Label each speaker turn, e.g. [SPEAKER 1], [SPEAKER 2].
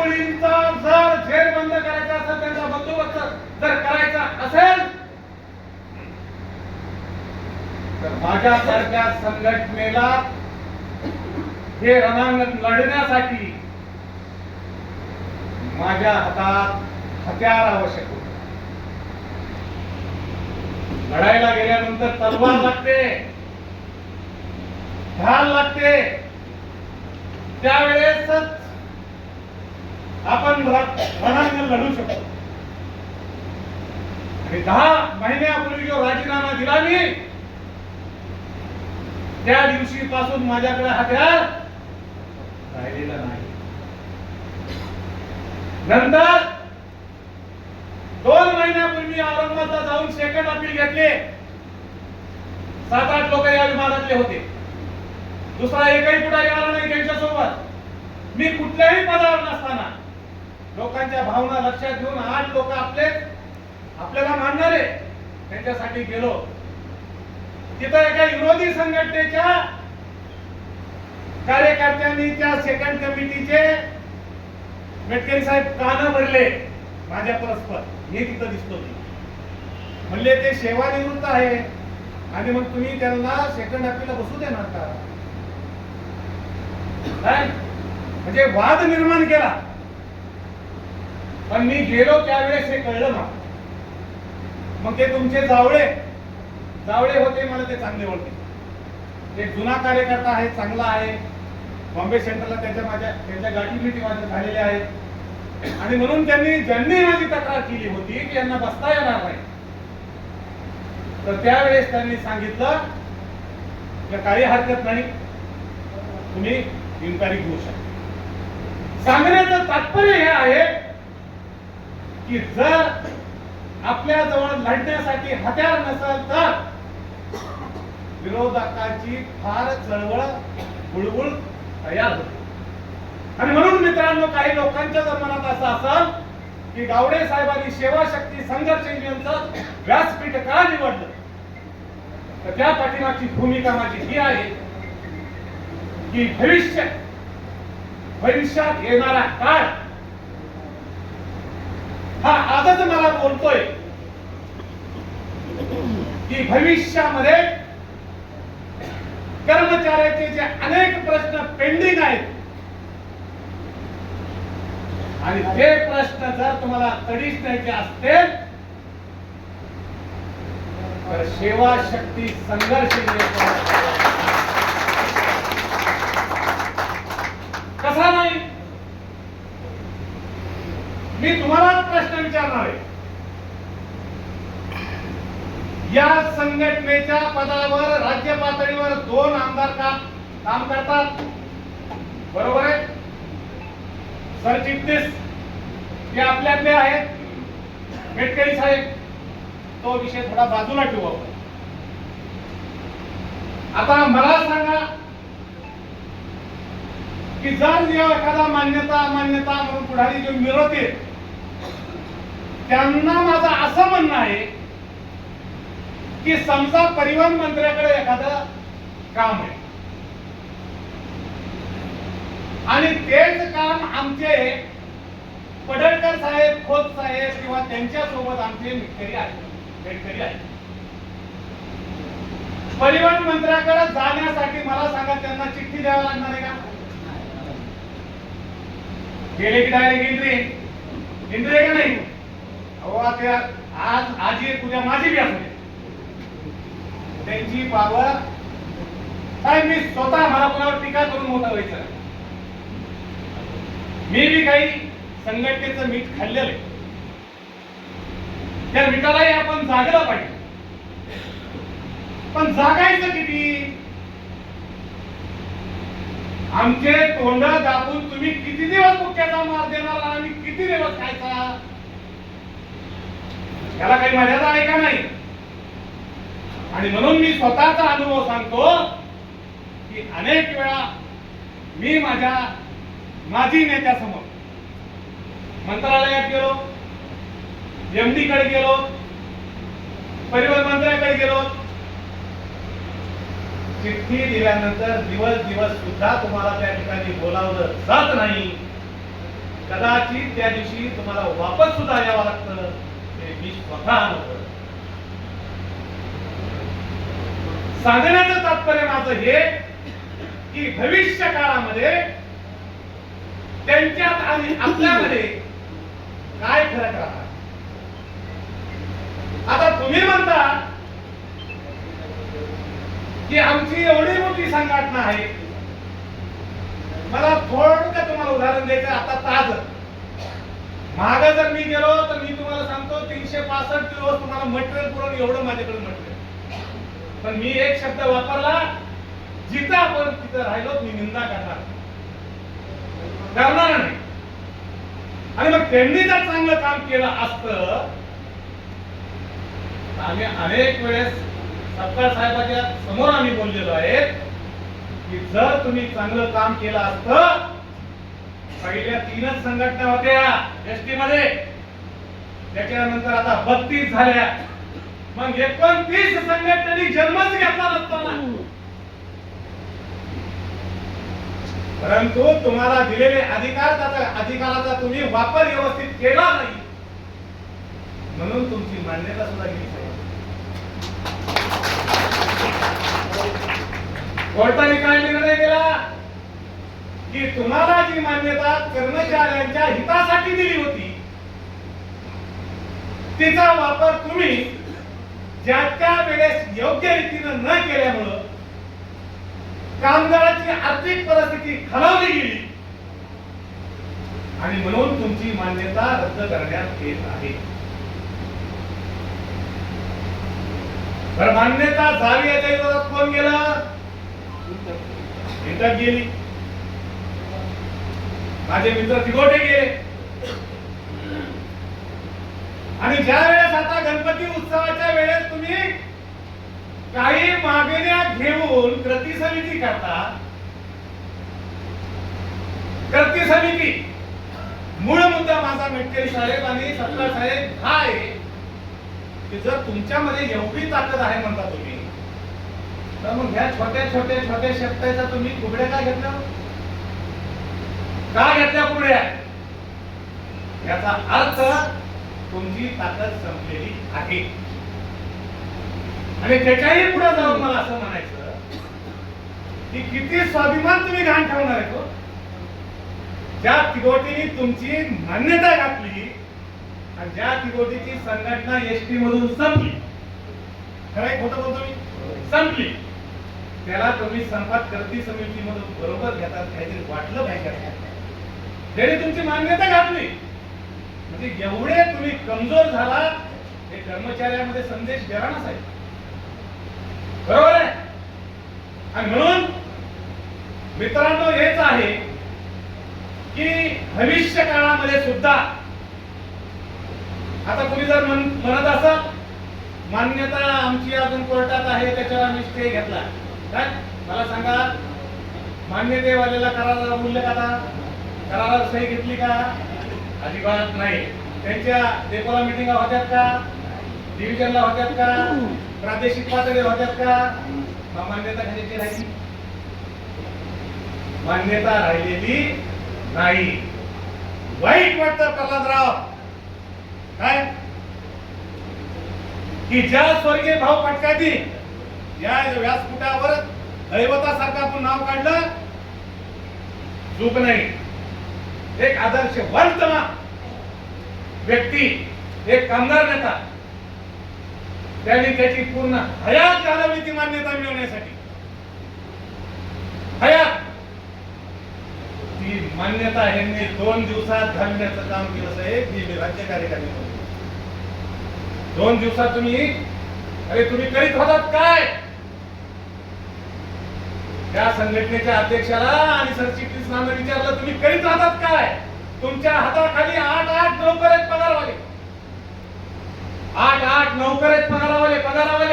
[SPEAKER 1] माऊलींचा जर झेर बंद करायचा असेल, त्यांचा बंदोबस्त जर करायचा असेल, तर माझ्यासारख्या संघटनेला हे रणांगण लढण्यासाठी माझ्या हातात हत्यार आवश्यक होते. लढायला गेल्यानंतर तलवार लागते, ढाल लागते. त्यावेळेसच आपण रणांगण लढू शकतो. आणि 10 महिन्यापूर्वी जो राजीनामा दिला मी, त्या दिवशी पासून माझ्याकडे हत्यार राहिलेला नाही. नंतर 2 महिन्यापूर्वी औरंगाबादला जाऊन सेकंड अपील घेतले. 7-8 लोक या विभागातले होते. दुसरा एकही पुढारी आला नाही त्यांच्यासोबत. मी कुठल्याही पदावर नसताना लोकांच्या भावना लक्षात घेऊन 8 लोक आपल्याला मानणारे त्यांच्यासाठी गेलो. तिथं एका विरोधी संघटनेच्या कार्यकर्त्यांनी त्या सेकंड कमिटीचे मेटकरी साहेब कान भरले माझ्या परस्पर. मी तिथं दिसतो म्हणले ते सेवानिवृत्त आहे आणि मग तुम्ही त्यांना सेकंड अपीलला बसू देणार का? म्हणजे वाद निर्माण केला. पण मी गेलो त्यावेळेस हे कळलं ना. मग ते तुमचे जावळे होते, मला ते चांगले ओळखते. एक जुना कार्यकर्ता आहे, चांगला आहे. बॉम्बे सेंटरला त्यांच्या गाठी भेटी झालेल्या आहेत. आणि म्हणून ज्यांनी माझी तक्रार केली होती की यांना बसता येणार नाही, तर त्यावेळेस त्यांनी सांगितलं की काही हरकत नाही, तुम्ही इन्क्वायरी घेऊ शकता. सांगण्याचं तात्पर्य हे आहे की जर आपल्या जवळ लढण्यासाठी हत्यार नसेल तर विरोधकाची फार चळवळ बुळबुळ तयार होते. आणि म्हणून मित्रांनो, काही लोकांच्या जर मनात असं असेल की गावडे साहेबांनी सेवा शक्ती संघर्ष युनियनचं व्यासपीठ का निवडलं, तर त्या पाठीमागची भूमिका माझी ही आहे की भविष्यात येणारा काळ हा आजच मला बोलतोय की भविष्यामध्ये कर्मचाऱ्याचे जे अनेक प्रश्न पेंडिंग आहेत आणि ते प्रश्न जर तुम्हाला तडीस द्यायचे असतील तर सेवा शक्ती संघर्ष कसा नाही. मी तुम्हाला प्रश्न विचारणार आहे. या संघटनेच्या पदावर राज्य पातळीवर 2 आमदार काम करतात, बरोबर आहे. सरचिटणीस ते आपल्यातले आहेत, मेटकरी साहेब. तो विषय थोडा बाजूला ठेवू आपण. आता मला सांगा की जर एखादा मान्यता म्हणून पुढारी जे मिळवते, त्यांना माझं असं म्हणणं आहे की समजा परिवहन मंत्र्याकडे एखादं काम आहे आणि तेच काम आमचे पडळकर साहेब, खोत साहेब किंवा त्यांच्या सोबत आमचे मेटकरी आहेत. परिवहन मंत्र्याकडे जाण्यासाठी मला सांगा त्यांना चिठ्ठी द्यावी लागणार आहे का? गेले की डायरेक्ट एंट्री आहे का नाही? आज एक उद्या माझी बी असते त्यांची पावर. साहेब मी स्वतः मला कोणावर टीका करून मोठा व्हायचं. मी बी काही संघटनेचं मीठ खाल्लेलं आहे. त्या मिठालाही आपण जागलं पाहिजे. पण जागायचं किती? आमचे तोंड दाबून तुम्ही किती दिवस मुक्याचा मार देणार आणि किती दिवस खायचा, याला काही मर्यादा आहे का नाही? आणि म्हणून मी स्वतःचा अनुभव सांगतो की अनेक वेळा मी माझ्या माजी नेत्यासमोर मंत्रालयात गेलो, एमडी कडे गेलो, परिवहन मंत्र्याकडे गेलो. चिठ्ठी दिल्यानंतर दिवस सुद्धा तुम्हाला त्या ठिकाणी बोलावलं जात नाही. कदाचित त्या दिवशी तुम्हाला वापस सुद्धा यावं लागतं, हे मी स्वतः अनुभवलं. सांगण्याचं तात्पर्य माझं हे की भविष्य काळामध्ये त्यांच्यात आणि आपल्यामध्ये काय फरक राहणार. आता तुम्ही म्हणता की आमची एवढी मोठी संघटना आहे. मला थोडं तुम्हाला उदाहरण द्यायचं. आता ताज माग जर मी गेलो तर मी तुम्हाला सांगतो 365 दिवस तुम्हाला मटेरियल पुरवून एवढं माझ्याकडे मटेरियल. पण मी एक शब्द वापरला, जिथं आपण तिथं राहिलो मी निंदा करणार नाही. आणि मग त्यांनी जर चांगलं काम केलं असतं, आम्ही अनेक वेळेस सत्तार साहेबांच्या समोर आम्ही बोललेलो आहे की जर तुम्ही चांगलं काम केलं असतं, पहिल्या 3च संघटना होत्या एसटी मध्ये, त्याच्यानंतर आता 32 झाल्या, मग 29 संघटनांनी जन्मच घेतला नसताना. परंतु तुम्हाला दिलेले अधिकाराचा तुम्ही वापर व्यवस्थित केला नाही, म्हणून तुमची मान्यता सुद्धा गेली. कोर्टाने काय निर्णय दिला की तुम्हाला जी मान्यता कर्मचाऱ्यांच्या हितासाठी दिली होती, तिचा वापर तुम्ही ज्या त्या वेळेस योग्य रीतीने न केल्यामुळं कामगारांची आर्थिक परिस्थिती खालावली गेली आणि म्हणून तुमची मान्यता रद्द करण्यात येत आहे. मान्यता जावी याच्या विरोधात कोण गेलं? इंटर गेली, माझे मित्र तिगोटे गेले. आणि ज्या वेळेस आता गणपती उत्सवाच्या वेळेस तुम्ही काही मागण्या घेऊन कृती समिती करता, कृती समिती मूळ मुद्दा माझा मेटकरी साहेब आणि सत्तार साहेब हा आहे की जर तुमच्यामध्ये एवढी ताकद आहे म्हणता तुम्ही, तर मग ह्या छोट्या शेतकऱ्याचा तुम्ही कुबड्या का घेतल्या? का घेतल्या कुबड्या? याचा अर्थ तुमची ताकद संपलेली आहे. आणि त्याच्याही पुढे जाऊन मला असं म्हणायचं की किती स्वाभिमान तुम्ही घाण ठेवणार आहे. तो ज्या तिगोटीने तुमची मान्यता घातली आणि ज्या तिगोटीची संघटना एसटी मधून संपली, खरं खोटं बोलतो मी, संपली, त्याला तुम्ही संपात कृती समितीमधून बरोबर घेतात. काहीतरी वाटलं पाहिजे. त्याने तुमची मान्यता घातली म्हणजे एवढे तुम्ही कमजोर झाला, हे कर्मचाऱ्यांमध्ये संदेश गेला ना साहेब, बरोबर आहे. आणि म्हणून मित्रांनो हेच आहे की भविष्य काळामध्ये सुद्धा आता तुम्ही जर म्हणत असाल मान्यता आमची अजून कोर्टात आहे, त्याच्यावर आम्ही स्टे घेतला, काय मला सांगा, मान्यतेवाल्याला कराराला मूल्य का? कराराला सही घेतली का? अजिबात नाही. त्यांच्या डेपोला मिटिंगा होत्यात का? डिव्हिजनला होत्यात का? प्रादेशिक पातळीवर होत्यात का? मान्यता घ्यायची राहिली? मान्यता राहिलेली नाही. वाईट वाटतं प्रल्हादराव काय की ज्या स्वर्गीय भाऊ पटकाजी या व्यासपीठावर दैवतासारखं आपण नाव काढलं, चूक नाही. एक आदर्शवंत व्यक्ती, एक कामगार नेता, त्यांनी त्याची पूर्ण हयात घालवली ती मान्यता मिळवण्यासाठी. हयात ती मान्यता यांनी 2 दिवसात घालण्याचं काम केलं साहेब. मी राज्य कार्यकारी 2 दिवसात तुम्ही करीत होतात काय? त्या संघटनेच्या अध्यक्षाला आणि सरचिटणीसांना विचारलं तुम्ही करीत राहतात काय? तुमच्या हाताखाली 8 नौकर आहेत पगारवाले, 8 नौकर आहेत पगारवाले.